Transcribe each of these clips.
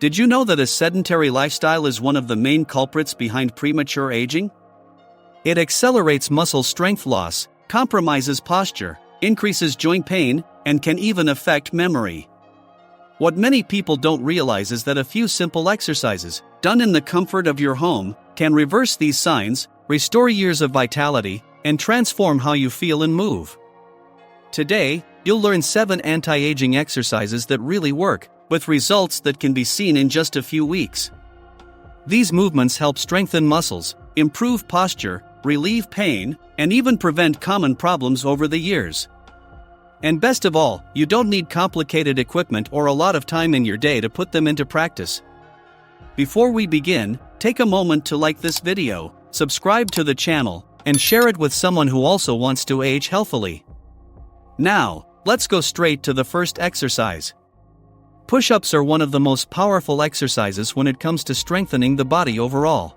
Did you know that a sedentary lifestyle is one of the main culprits behind premature aging? It accelerates muscle strength loss, compromises posture, increases joint pain, and can even affect memory. What many people don't realize is that a few simple exercises, done in the comfort of your home, can reverse these signs, restore years of vitality, and transform how you feel and move. Today, you'll learn 7 anti-aging exercises that really work, with results that can be seen in just a few weeks. These movements help strengthen muscles, improve posture, relieve pain, and even prevent common problems over the years. And best of all, you don't need complicated equipment or a lot of time in your day to put them into practice. Before we begin, take a moment to like this video, subscribe to the channel, and share it with someone who also wants to age healthily. Now, let's go straight to the first exercise. Push-ups are one of the most powerful exercises when it comes to strengthening the body overall.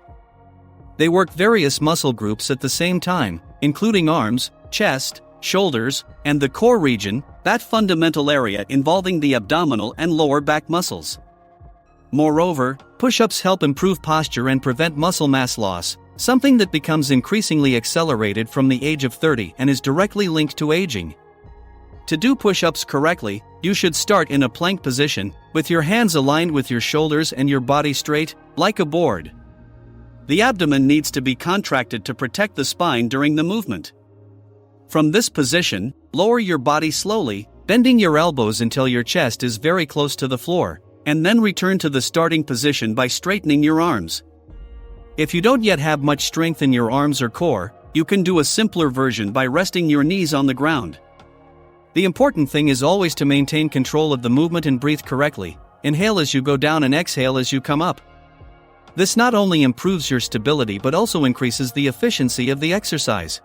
They work various muscle groups at the same time, including arms, chest, shoulders, and the core region, that fundamental area involving the abdominal and lower back muscles. Moreover, push-ups help improve posture and prevent muscle mass loss, something that becomes increasingly accelerated from the age of 30 and is directly linked to aging. To do push-ups correctly, you should start in a plank position, with your hands aligned with your shoulders and your body straight, like a board. The abdomen needs to be contracted to protect the spine during the movement. From this position, lower your body slowly, bending your elbows until your chest is very close to the floor, and then return to the starting position by straightening your arms. If you don't yet have much strength in your arms or core, you can do a simpler version by resting your knees on the ground. The important thing is always to maintain control of the movement and breathe correctly. Inhale as you go down and exhale as you come up. This not only improves your stability but also increases the efficiency of the exercise.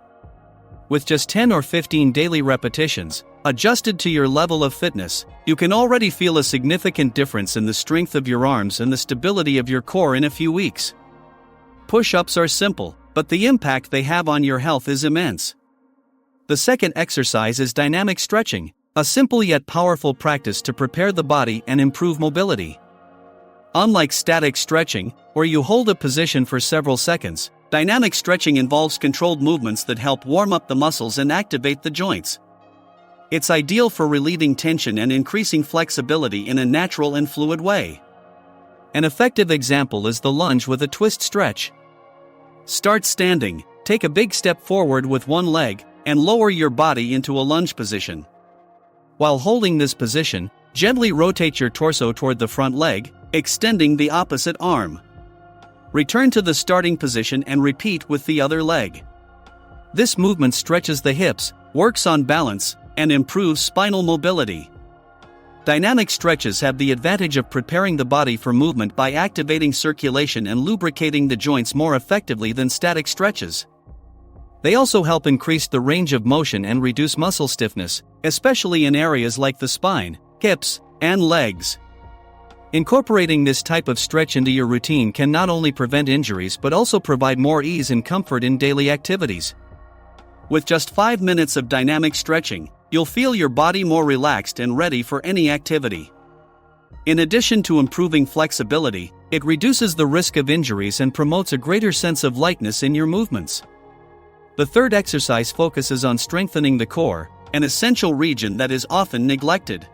With just 10 or 15 daily repetitions, adjusted to your level of fitness, you can already feel a significant difference in the strength of your arms and the stability of your core in a few weeks. Push-ups are simple, but the impact they have on your health is immense. The second exercise is dynamic stretching, a simple yet powerful practice to prepare the body and improve mobility. Unlike static stretching, where you hold a position for several seconds, dynamic stretching involves controlled movements that help warm up the muscles and activate the joints. It's ideal for relieving tension and increasing flexibility in a natural and fluid way. An effective example is the lunge with a twist stretch. Start standing, take a big step forward with one leg, and lower your body into a lunge position. While holding this position, gently rotate your torso toward the front leg, extending the opposite arm. Return to the starting position and repeat with the other leg. This movement stretches the hips, works on balance, and improves spinal mobility. Dynamic stretches have the advantage of preparing the body for movement by activating circulation and lubricating the joints more effectively than static stretches. They also help increase the range of motion and reduce muscle stiffness, especially in areas like the spine, hips, and legs. Incorporating this type of stretch into your routine can not only prevent injuries but also provide more ease and comfort in daily activities. With just 5 minutes of dynamic stretching, you'll feel your body more relaxed and ready for any activity. In addition to improving flexibility, it reduces the risk of injuries and promotes a greater sense of lightness in your movements. The third exercise focuses on strengthening the core, an essential region that is often neglected.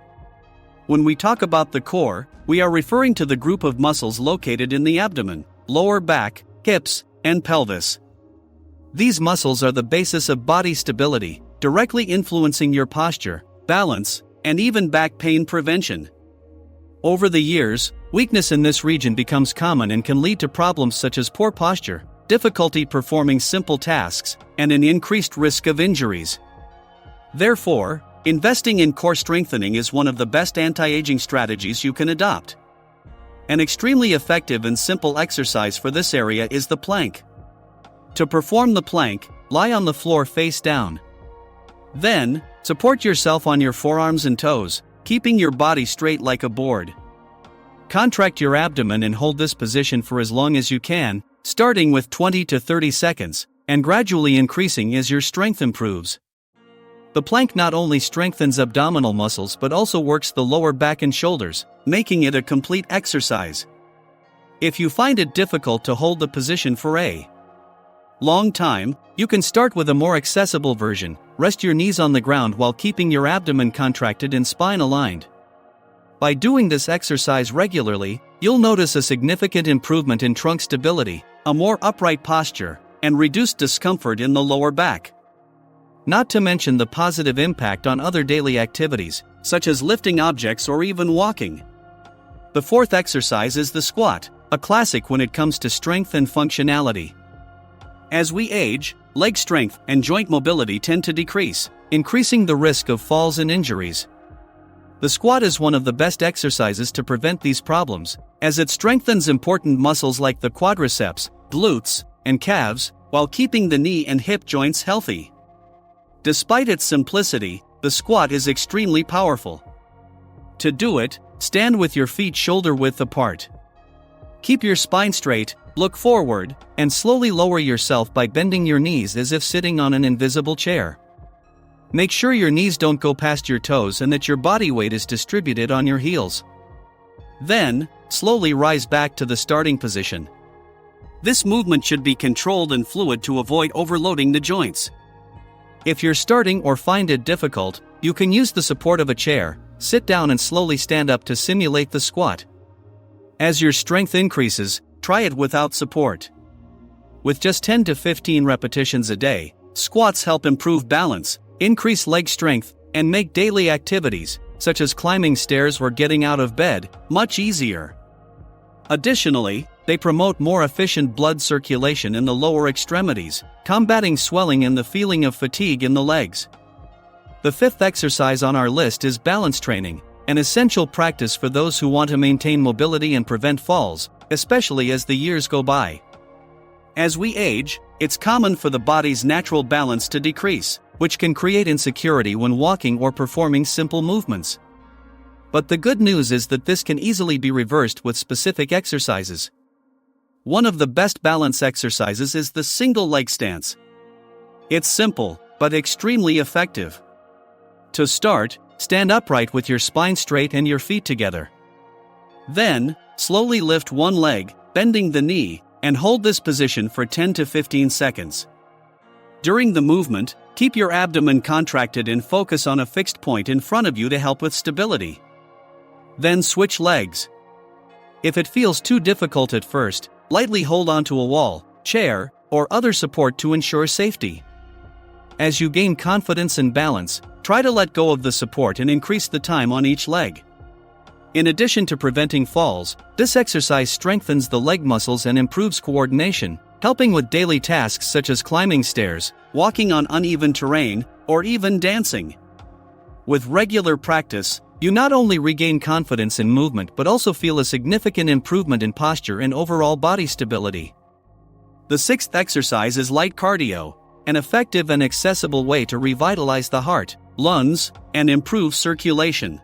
When we talk about the core, we are referring to the group of muscles located in the abdomen, lower back, hips, and pelvis. These muscles are the basis of body stability, directly influencing your posture, balance, and even back pain prevention. Over the years, weakness in this region becomes common and can lead to problems such as poor posture, difficulty performing simple tasks, and an increased risk of injuries. Therefore, investing in core strengthening is one of the best anti-aging strategies you can adopt. An extremely effective and simple exercise for this area is the plank. To perform the plank, lie on the floor face down. Then, support yourself on your forearms and toes, keeping your body straight like a board. Contract your abdomen and hold this position for as long as you can, starting with 20 to 30 seconds, and gradually increasing as your strength improves. The plank not only strengthens abdominal muscles but also works the lower back and shoulders, making it a complete exercise. If you find it difficult to hold the position for a long time, you can start with a more accessible version. Rest your knees on the ground while keeping your abdomen contracted and spine aligned. By doing this exercise regularly, you'll notice a significant improvement in trunk stability, a more upright posture, and reduced discomfort in the lower back. Not to mention the positive impact on other daily activities, such as lifting objects or even walking. The fourth exercise is the squat, a classic when it comes to strength and functionality. As we age, leg strength and joint mobility tend to decrease, increasing the risk of falls and injuries. The squat is one of the best exercises to prevent these problems, as it strengthens important muscles like the quadriceps, glutes, and calves, while keeping the knee and hip joints healthy. Despite its simplicity, the squat is extremely powerful. To do it, stand with your feet shoulder-width apart. Keep your spine straight, look forward, and slowly lower yourself by bending your knees as if sitting on an invisible chair. Make sure your knees don't go past your toes and that your body weight is distributed on your heels. Then, slowly rise back to the starting position. This movement should be controlled and fluid to avoid overloading the joints. If you're starting or find it difficult, you can use the support of a chair, sit down and slowly stand up to simulate the squat. As your strength increases, try it without support. With just 10 to 15 repetitions a day, squats help improve balance, increase leg strength, and make daily activities, such as climbing stairs or getting out of bed, much easier. Additionally, they promote more efficient blood circulation in the lower extremities, combating swelling and the feeling of fatigue in the legs. The fifth exercise on our list is balance training, an essential practice for those who want to maintain mobility and prevent falls, especially as the years go by. As we age, it's common for the body's natural balance to decrease, which can create insecurity when walking or performing simple movements. But the good news is that this can easily be reversed with specific exercises. One of the best balance exercises is the single leg stance. It's simple, but extremely effective. To start, stand upright with your spine straight and your feet together. Then, slowly lift one leg, bending the knee, and hold this position for 10 to 15 seconds. During the movement, keep your abdomen contracted and focus on a fixed point in front of you to help with stability. Then switch legs. If it feels too difficult at first, lightly hold onto a wall, chair, or other support to ensure safety. As you gain confidence and balance, try to let go of the support and increase the time on each leg. In addition to preventing falls, this exercise strengthens the leg muscles and improves coordination, helping with daily tasks such as climbing stairs, walking on uneven terrain, or even dancing. With regular practice, you not only regain confidence in movement but also feel a significant improvement in posture and overall body stability. The sixth exercise is light cardio, an effective and accessible way to revitalize the heart, lungs, and improve circulation.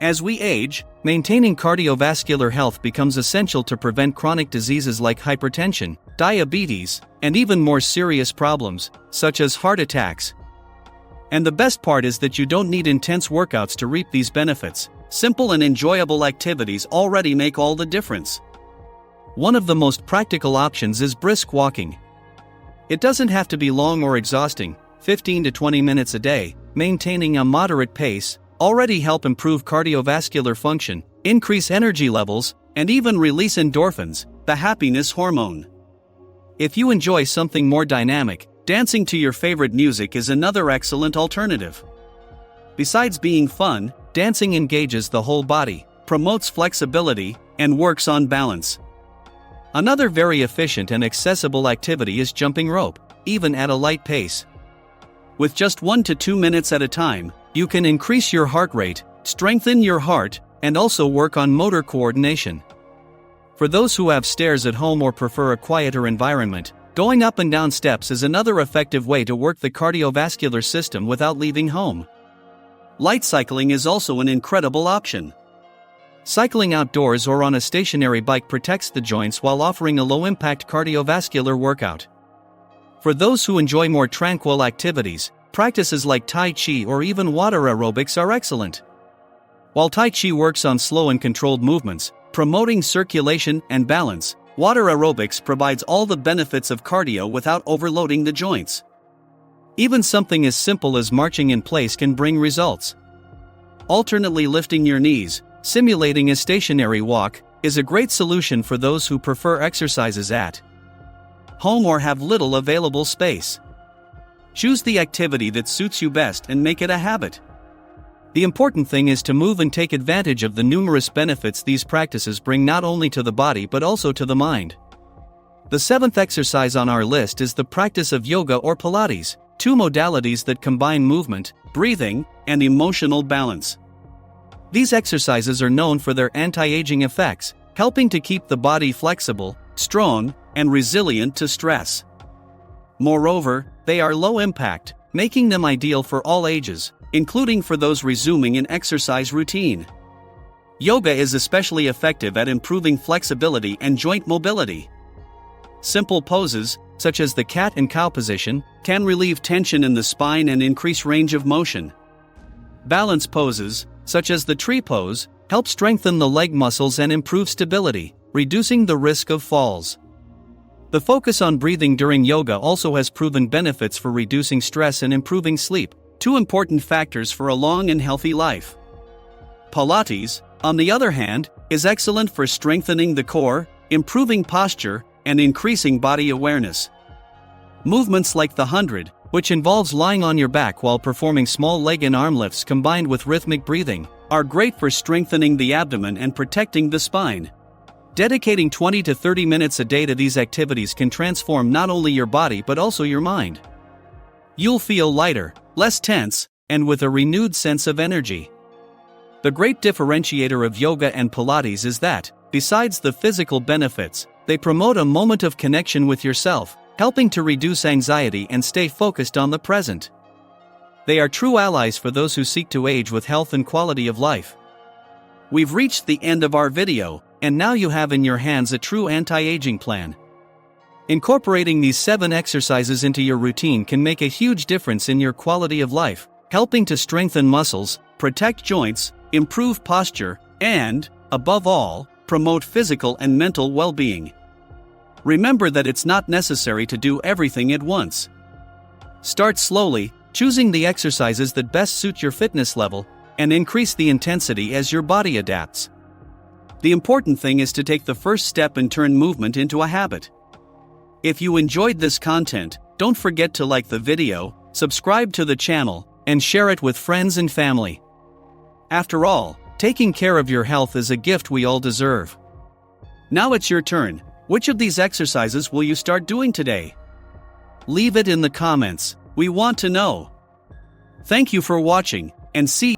As we age, maintaining cardiovascular health becomes essential to prevent chronic diseases like hypertension, diabetes, and even more serious problems, such as heart attacks. And the best part is that you don't need intense workouts to reap these benefits. Simple and enjoyable activities already make all the difference. One of the most practical options is brisk walking. It doesn't have to be long or exhausting. 15 to 20 minutes a day, maintaining a moderate pace, already help improve cardiovascular function, increase energy levels, and even release endorphins, the happiness hormone. If you enjoy something more dynamic, dancing to your favorite music is another excellent alternative. Besides being fun, dancing engages the whole body, promotes flexibility, and works on balance. Another very efficient and accessible activity is jumping rope, even at a light pace. With just 1 to 2 minutes at a time, you can increase your heart rate, strengthen your heart, and also work on motor coordination. For those who have stairs at home or prefer a quieter environment, going up and down steps is another effective way to work the cardiovascular system without leaving home. Light cycling is also an incredible option. Cycling outdoors or on a stationary bike protects the joints while offering a low-impact cardiovascular workout. For those who enjoy more tranquil activities, practices like Tai Chi or even water aerobics are excellent. While Tai Chi works on slow and controlled movements, promoting circulation and balance, water aerobics provides all the benefits of cardio without overloading the joints. Even something as simple as marching in place can bring results. Alternately lifting your knees, simulating a stationary walk, is a great solution for those who prefer exercises at home or have little available space. Choose the activity that suits you best and make it a habit. The important thing is to move and take advantage of the numerous benefits these practices bring not only to the body but also to the mind. The seventh exercise on our list is the practice of yoga or Pilates, two modalities that combine movement, breathing, and emotional balance. These exercises are known for their anti-aging effects, helping to keep the body flexible, strong, and resilient to stress. Moreover, they are low impact, making them ideal for all ages, including for those resuming an exercise routine. Yoga is especially effective at improving flexibility and joint mobility. Simple poses, such as the cat and cow position, can relieve tension in the spine and increase range of motion. Balance poses, such as the tree pose, help strengthen the leg muscles and improve stability, reducing the risk of falls. The focus on breathing during yoga also has proven benefits for reducing stress and improving sleep, two important factors for a long and healthy life. Pilates, on the other hand, is excellent for strengthening the core, improving posture, and increasing body awareness. Movements like the 100, which involves lying on your back while performing small leg and arm lifts combined with rhythmic breathing, are great for strengthening the abdomen and protecting the spine. Dedicating 20 to 30 minutes a day to these activities can transform not only your body but also your mind. You'll feel lighter, less tense, and with a renewed sense of energy. The great differentiator of yoga and Pilates is that, besides the physical benefits, they promote a moment of connection with yourself, helping to reduce anxiety and stay focused on the present. They are true allies for those who seek to age with health and quality of life. We've reached the end of our video, and now you have in your hands a true anti-aging plan. Incorporating these 7 exercises into your routine can make a huge difference in your quality of life, helping to strengthen muscles, protect joints, improve posture, and, above all, promote physical and mental well-being. Remember that it's not necessary to do everything at once. Start slowly, choosing the exercises that best suit your fitness level, and increase the intensity as your body adapts. The important thing is to take the first step and turn movement into a habit. If you enjoyed this content, don't forget to like the video, subscribe to the channel, and share it with friends and family. After all, taking care of your health is a gift we all deserve. Now it's your turn. Which of these exercises will you start doing today? Leave it in the comments. We want to know. Thank you for watching, and see you